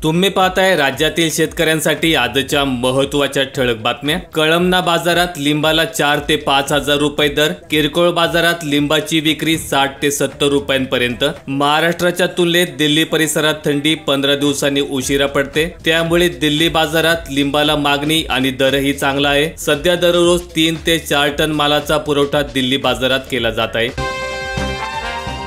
तुम्ही पाहताय राज्यातील शेतकऱ्यांसाठी आजच्या महत्त्वाच्या ठळक बातम्या। कळमना बाजारात लिंबाला 4 ते 5 हजार रुपये दर। किरकोळ बाजारात लिंबाची विक्री 60 ते 70 रुपयांपर्यंत। महाराष्ट्राच्या तुलनेत दिल्ली परिसरात थंडी 15 दिवसांनी उशिरा पडते, त्यामुळे दिल्ली बाजारात लिंबाला मागणी आणि दरही चांगला आहे। सध्या दररोज 3 ते 4 टन मालाचा पुरवठा दिल्ली बाजारात केला जात आहे।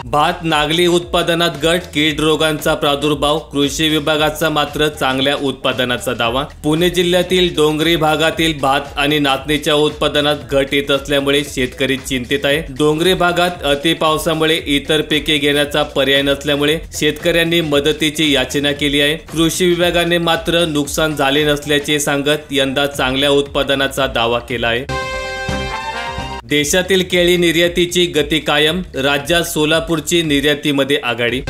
भात नागली उत्पादनात घट, कीड रोगांचा प्रादुर्भाव, कृषी विभागाचा मात्र चांगल्या उत्पादनाचा दावा। पुणे जिल्ह्यातील डोंगरी भागातील भात आणि नाचणीच्या उत्पादनात घट येत असल्यामुळे शेतकरी चिंतित आहे। डोंगरी भागात अति पावसामुळे इतर पिके घेण्याचा पर्याय नसल्यामुळे शेतकऱ्यांनी मदतीची याचना केली आहे। कृषी विभागाने मात्र नुकसान झाले नसल्याचे सांगत यंदा चांगल्या उत्पादनाचा दावा केला आहे। देशातील केळी निर्यातीची गती कायम, राज्यात सोलापूरची निर्यातीमध्ये आघाडी।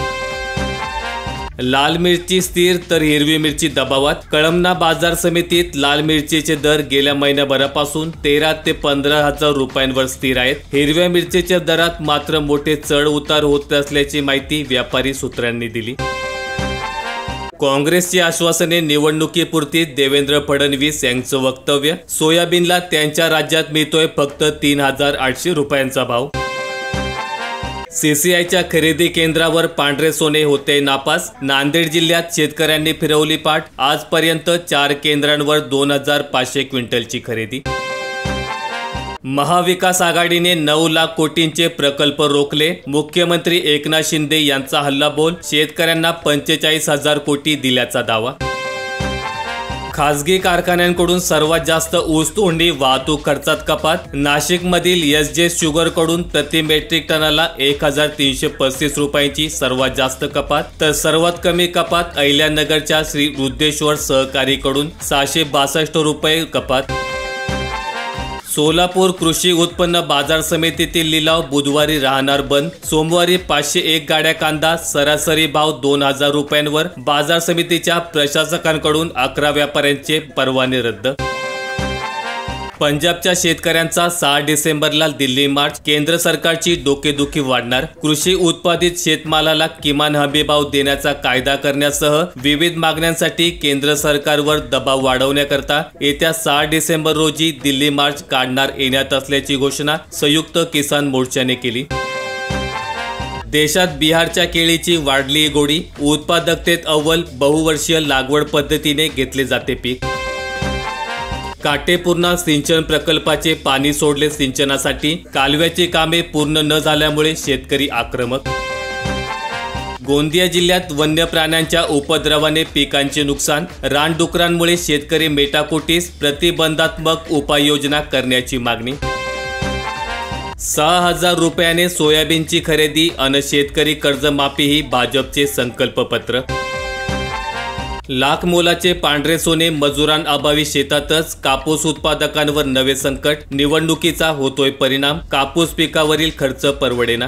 लाल मिरची स्थिर तर हिरवी मिरची दबावात। कळमना बाजार समितीत लाल मिरचीचे दर गेल्या महिन्याभरापासून 13 ते 15 हजार रुपयांवर स्थिर आहेत। हिरव्या मिरचीच्या दरात मात्र मोठे चढ उतार होत असल्याची माहिती व्यापारी सूत्रांनी दिली। काँग्रेसची आश्वासने निवडणुकीपुरती, देवेंद्र फडणवीस यांचं वक्तव्य। सोयाबीनला त्यांच्या राज्यात मिळतोय फक्त 3800 रुपयांचा भाव। सीसीआयच्या खरेदी केंद्रावर पांढरे सोने होते नापास। नांदेड जिल्ह्यात शेतकऱ्यांनी फिरवली पाठ, आजपर्यंत 4 केंद्रांवर 2500 क्विंटलची खरेदी। महाविकास आघाडीने 9 लाख कोटींचे प्रकल्प रोखले, मुख्यमंत्री एकनाथ शिंदे यांचा हल्लाबोल। शेतकऱ्यांना 45,000 कोटी दिल्याचा दावा। खासगी कारखान्यांकडून सर्वात जास्त ऊस तोडणी, वाहतूक खर्चात कपात। नाशिकमधील एसजे शुगर कडून प्रति मेट्रिक टनाला 1335 रुपयांची सर्वात जास्त कपात, तर सर्वात कमी कपात अहिल्यानगरच्या श्री रुद्रेश्वर सहकारी कडून 662 रुपये कपात। सोलापूर कृषी उत्पन्न बाजार समितीतील लिलाव बुधवारी राहणार बंद। सोमवारी 501 गाड्या कांदा, सरासरी भाव 2000 रुपयांवर। बाजार समितीच्या प्रशासकांकडून 11 व्यापाऱ्यांचे परवाने रद्द। पंजाबच्या शेतकऱ्यांचा 6 डिसेंबरला दिल्ली मार्च, केंद्र सरकारची डोकेदुखी वाढणार। कृषी उत्पादित शेतमालाला किमान हमीभाव देण्याचा कायदा करण्यासह विविध मागण्यांसाठी केंद्र सरकारवर दबाव वाढवण्याकरता येत्या 6 डिसेंबर रोजी दिल्ली मार्च काढणार येण्यात असल्याची घोषणा संयुक्त किसान मोर्चाने केली। देशात बिहारच्या केळीची वाढली गोडी, उत्पादकतेत अव्वल, बहुवर्षीय लागवड पद्धतीने घेतले जाते पीक। काटेपूर्णा सिंचन प्रकल्पाचे पाणी सोडले सिंचनासाठी, कालव्याची कामे पूर्ण न झाल्यामुळे शेतकरी आक्रमक। गोंदिया जिल्ह्यात वन्य प्राण्यांच्या उपद्रवाने पिकांचे नुकसान, रानडुकरांमुळे शेतकरी मेटाकुटीस, प्रतिबंधात्मक उपाययोजना करण्याची मागणी। 6000 रुपयाने सोयाबीनची खरेदी अन शेतकरी कर्जमाफीही भाजपचे संकल्पपत्र। लाख मोलाचे पांढरे सोने, मजुरांअभावी शेतातच, कापूस उत्पादकांवर नवे संकट, निवडणुकीचा होतोय परिणाम, कापूस पिकावरील खर्च परवडेना।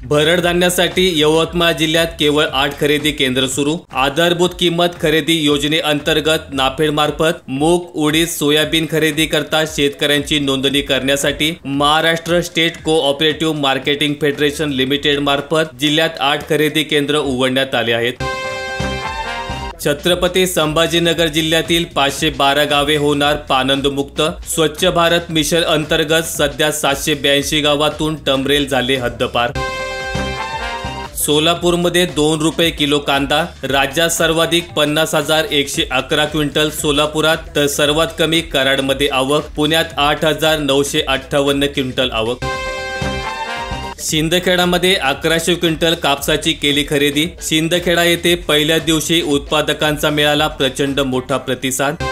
भरड धान्यासाठी यवतमाळ जिल्ह्यात केवळ 8 खरेदी केंद्र सुरू। आधारभूत किंमत खरेदी योजनेअंतर्गत नाफेड मार्फत मूग, उडीद, सोयाबीन खरेदी करता शेतकऱ्यांची नोंदणी करण्यासाठी Maharashtra state cooperative marketing federation limited मार्फत जिल्ह्यात 8 खरेदी केंद्र उघडण्यात आले आहेत। छत्रपती संभाजीनगर जिल्ह्यातील 512 गावे होणार पानंदमुक्त। स्वच्छ भारत मिशन अंतर्गत सध्या 782 गावातून टमरेल झाले हद्दपार। सोलापूरमध्ये 2 रुपये किलो कांदा, राज्यात सर्वाधिक 50,111 क्विंटल सोलापुरात, तर सर्वात कमी कराडमध्ये आवक, पुण्यात 8,958 क्विंटल आवक। शिंदखेडामध्ये 1100 क्विंटल कापसाची केली खरेदी। शिंदखेडा येथे पहिल्या दिवशी उत्पादकांचा मिळाला प्रचंड मोठा प्रतिसाद।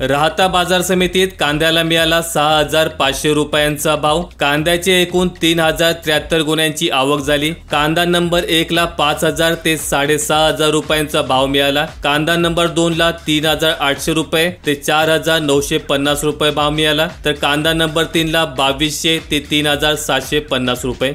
राहता बाजार समितीत कांद्याला मिळाला 6500 रुपयांचा भाव। कांद्याचे एकूण 3073 गुण्यांची आवक झाली। कांदा नंबर 1 ला 5000 ते 6500 रुपयांचा भाव मिळाला। कांदा नंबर 2 ला 3800 रुपये ते 4950 रुपये भाव मिळाला, तर कांदा नंबर 3 ला 2200 ते 3750 रुपये।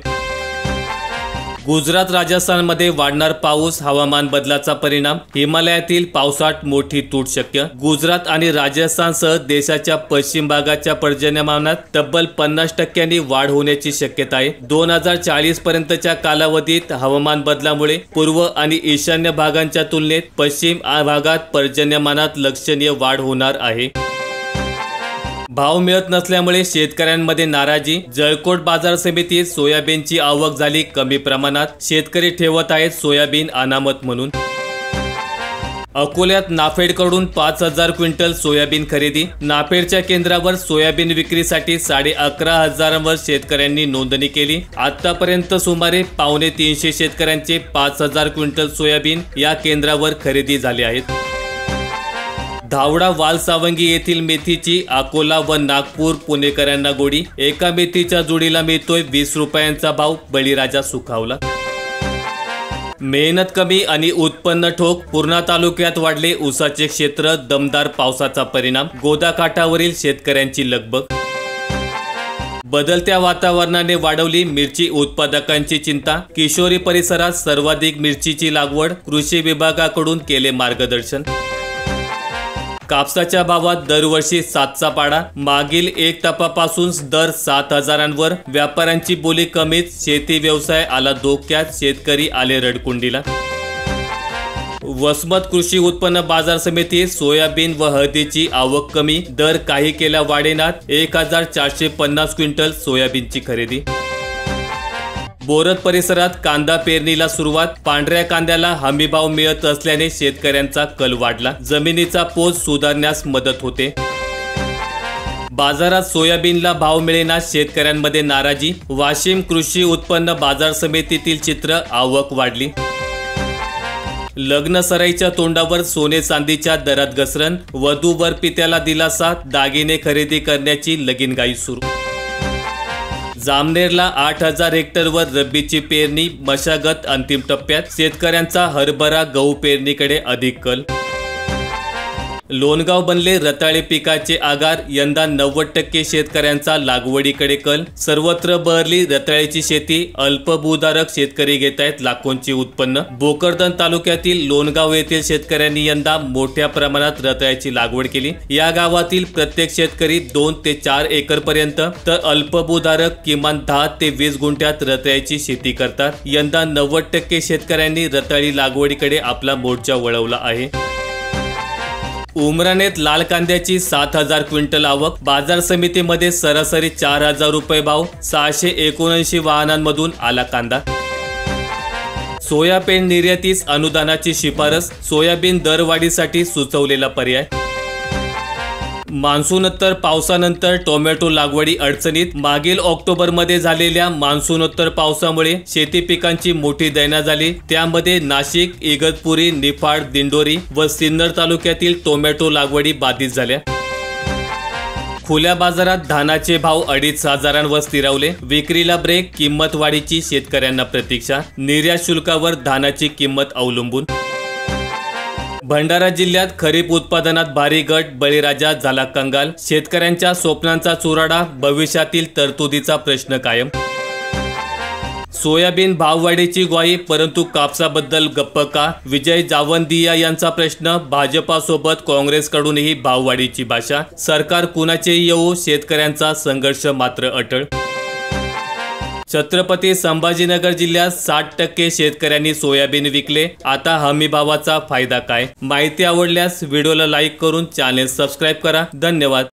गुजरात राजस्थानमध्ये वाढणार पाऊस, हवामान बदलाचा परिणाम, हिमालयातील पावसात मोठी तूट शक्य। गुजरात आणि राजस्थानसह देशाच्या पश्चिम भागाच्या पर्जन्यमानात तब्बल 50% वाढ होण्याची शक्यता आहे। 2040 पर्यंतच्या कालावधीत हवामान बदलामुळे पूर्व आणि ईशान्य भागांच्या तुलनेत पश्चिम भागात पर्जन्यमानात लक्षणीय वाढ होणार आहे। भाव मिळत नसल्यामुळे शेतकऱ्यांमध्ये नाराजी, जळकोट बाजार समितीत सोयाबीनची आवक झाली कमी प्रमाणात, शेतकरी ठेवत आहेत सोयाबीन अनामत म्हणून। अकोल्यात नाफेडकडून 5000 क्विंटल सोयाबीन खरेदी, नाफेडच्या केंद्रावर सोयाबीन विक्रीसाठी 11,500 शेतकऱ्यांनी नोंदणी केली। आतापर्यंत सुमारे 250 शेतकऱ्यांचे 5000 क्विंटल सोयाबीन या केंद्रावर खरेदी झाले आहेत। धावडा वालसावंगी येथील मेथीची अकोला व नागपूर पुणेकरांना गोडी, एका मेथीच्या जोडीला मिळतोय 20 रुपयांचा भाव, बळीराजा सुखावला। मेहनत कमी आणि उत्पन्न ठोक, पूर्णा तालुक्यात वाढले ऊसाचे क्षेत्र, दमदार पावसाचा परिणाम, गोदाकाठावरील शेतकऱ्यांची लगबग। बदलत्या वातावरणाने वाढवली मिरची उत्पादकांची चिंता, किशोरी परिसरात सर्वाधिक मिरचीची लागवड, कृषी विभागाकडून केले मार्गदर्शन। कापसाच्या भावात दरवर्षी 7चा पाडा, मागील एक तपापासून दर 7,000वर, व्यापाऱ्यांची बोली कमीच, शेती व्यवसाय आला धोक्यात, शेतकरी आले रडकुंडीला। वसमत कृषी उत्पन्न बाजार समितीत सोयाबीन व हळदीची आवक कमी, दर काही केल्या वाढेनात, 1450 क्विंटल सोयाबीनची खरेदी। बोरद परिसरात कांदा पेरणीला सुरुवात, पांढऱ्या कांद्याला हमीभाव मिळत असल्याने शेतकऱ्यांचा कल वाढला, जमिनीचा पोत सुधारण्यास मदत होते। बाजारात सोयाबीनला भाव मिळेना, शेतकऱ्यांमध्ये नाराजी, वाशिम कृषी उत्पन्न बाजार समितीतील चित्र, आवक वाढली। लग्न सराईच्या तोंडावर सोने चांदीच्या दरात घसरण, वधू वर पित्याला दिलासा, दागिने खरेदी करण्याची लगीनघाई सुरू। जामनेरला 8000 हेक्टरवर रब्बीची पेरणी, मशागत अंतिम टप्प्यात, शेतकऱ्यांचा हरभरा गहू पेरणीकडे अधिक कल। लोणगाव बनले रताळे पिकाचे आगार, यंदा 90% शेतकऱ्यांचा लागवडीकडे कल, सर्वत्र बहरली रताळ्याची शेती, अल्पभूधारक शेतकरी घेत आहेत लाखोंची उत्पन्न। भोकरदन तालुक्यातील लोणगाव येथील शेतकऱ्यांनी यंदा मोठ्या प्रमाणात रताळ्याची लागवड केली। या गावातील प्रत्येक शेतकरी 2 ते 4 एकर पर्यंत, तर अल्पभूधारक किमान 10 ते 20 गुंठ्यात रताळ्याची शेती करतात। यंदा 90% शेतकऱ्यांनी रताळी लागवडीकडे आपला मोर्चा वळवला आहे। उमराणेत लाल कांद्याची 7000 क्विंटल आवक, बाजार समितीमध्ये सरासरी 4000 रुपये भाव, 679 वाहनांमधून आला कांदा। सोयाबीन निर्यातीस अनुदानाची शिफारस, सोयाबीन दरवाढीसाठी सुचवलेला पर्याय। मान्सूनोत्तर पावसानंतर टोमॅटो लागवडी अडचणीत, मागील ऑक्टोबरमध्ये झालेल्या मान्सूनोत्तर पावसामुळे शेती पिकांची मोठी दैना झाली, त्यामध्ये नाशिक, इगतपुरी, निफाड, दिंडोरी व सिन्नर तालुक्यातील टोमॅटो लागवडी बाधित झाल्या। खुल्या बाजारात धानाचे भाव 2500वर स्थिरावले, विक्रीला ब्रेक, किंमत वाढीची शेतकऱ्यांना प्रतीक्षा, निर्यात शुल्कावर धानाची किंमत अवलंबून। भंडारा जिल्ह्यात खरीप उत्पादनात भारी घट, बळीराजा झाला कंगाल, शेतकऱ्यांच्या स्वप्नांचा चुराडा, भविष्यातील तरतुदीचा प्रश्न कायम। सोयाबीन भाववाढीची ग्वाही, परंतु कापसाबद्दल गप्प का, विजय जावंदिया यांचा प्रश्न, भाजपासोबत काँग्रेसकडूनही भाववाढीची भाषा, सरकार कुणाचेही येवो, शेतकऱ्यांचा संघर्ष मात्र अटळ। छत्रपती संभाजीनगर जिल्ह्यात 60% शेतकऱ्यांनी सोयाबीन विकले, आता हमीभावाचा फायदा काय? माहिती आवडल्यास व्हिडिओला लाईक करून चॅनेल सबस्क्राईब करा। धन्यवाद।